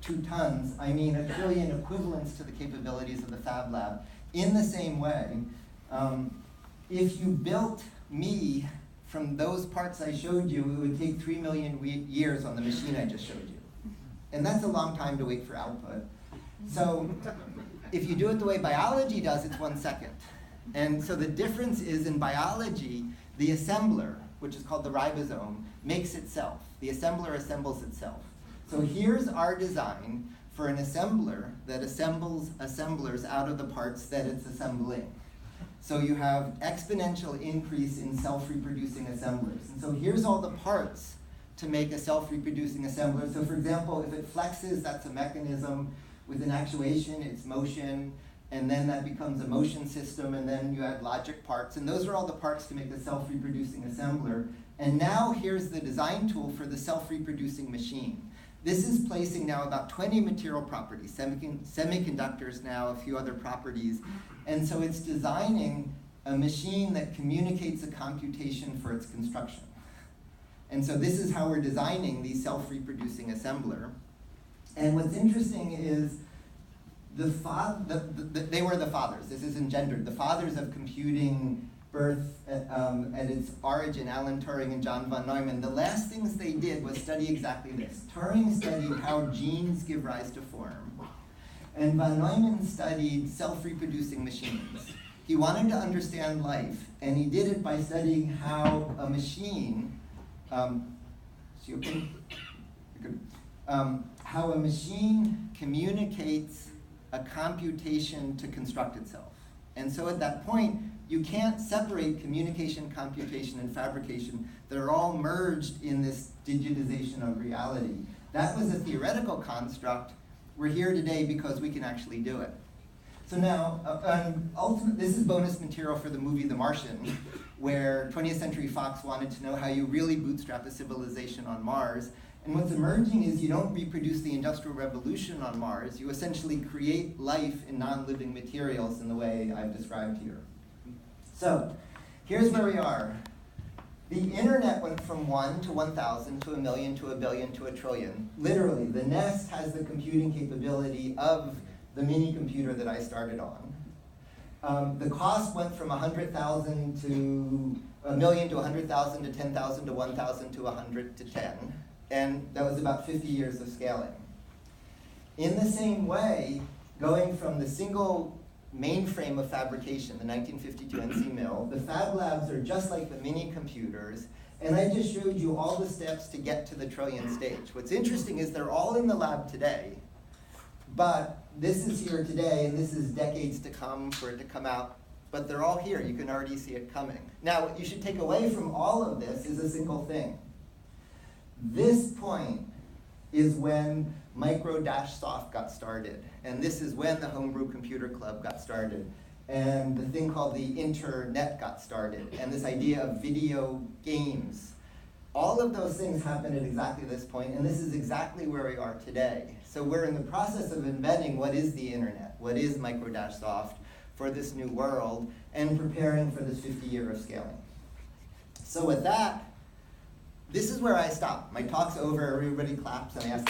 2 tons, I mean 1 trillion equivalents to the capabilities of the Fab Lab. In the same way, if you built me from those parts I showed you, it would take 3 million years on the machine I just showed you. And that's a long time to wait for output. So if you do it the way biology does, it's 1 second. And so the difference is in biology, the assembler, which is called the ribosome, makes itself. The assembler assembles itself. So here's our design for an assembler that assembles assemblers out of the parts that it's assembling. So you have exponential increase in self-reproducing assemblers. And so here's all the parts to make a self-reproducing assembler. So for example, if it flexes, that's a mechanism. With an actuation, it's motion. And then that becomes a motion system. And then you add logic parts. And those are all the parts to make a self-reproducing assembler. And now here's the design tool for the self-reproducing machine. This is placing now about 20 material properties, semiconductors now, a few other properties. And so it's designing a machine that communicates a computation for its construction. And so this is how we're designing the self-reproducing assembler. And what's interesting is they were the fathers. This is engendered. The fathers of computing, birth at its origin, Alan Turing and John von Neumann. The last things they did was study exactly this. Turing studied how genes give rise to form. And von Neumann studied self-reproducing machines. He wanted to understand life, and he did it by studying how a machine, how a machine communicates a computation to construct itself. And so at that point, you can't separate communication, computation, and fabrication. They're all merged in this digitization of reality. That was a theoretical construct. We're here today because we can actually do it. So now, this is bonus material for the movie The Martian, where 20th Century Fox wanted to know how you really bootstrap a civilization on Mars. And what's emerging is you don't reproduce the Industrial Revolution on Mars. You essentially create life in non-living materials in the way I've described here. So here's where we are. The internet went from 1 to 1,000 to 1,000,000 to 1,000,000,000 to 1,000,000,000,000. Literally, the Nest has the computing capability of the mini computer that I started on. The cost went from 100,000 to 1,000,000 to 100,000 to 10,000 to 1,000 to 100 to 10. And that was about 50 years of scaling. In the same way, going from the single mainframe of fabrication, the 1952 NC mill, the Fab Labs are just like the mini computers, and I just showed you all the steps to get to the trillion stage. What's interesting is they're all in the lab today, but this is here today, and this is decades to come for it to come out, but they're all here. You can already see it coming. Now, what you should take away from all of this is a single thing. This point is when micro-soft got started. And this is when the Homebrew Computer Club got started. And the thing called the internet got started. And this idea of video games. All of those things happened at exactly this point, and this is exactly where we are today. So we're in the process of inventing what is the internet, what is micro-soft for this new world, and preparing for this 50-year of scaling. So with that, this is where I stop. My talk's over, everybody claps, and I ask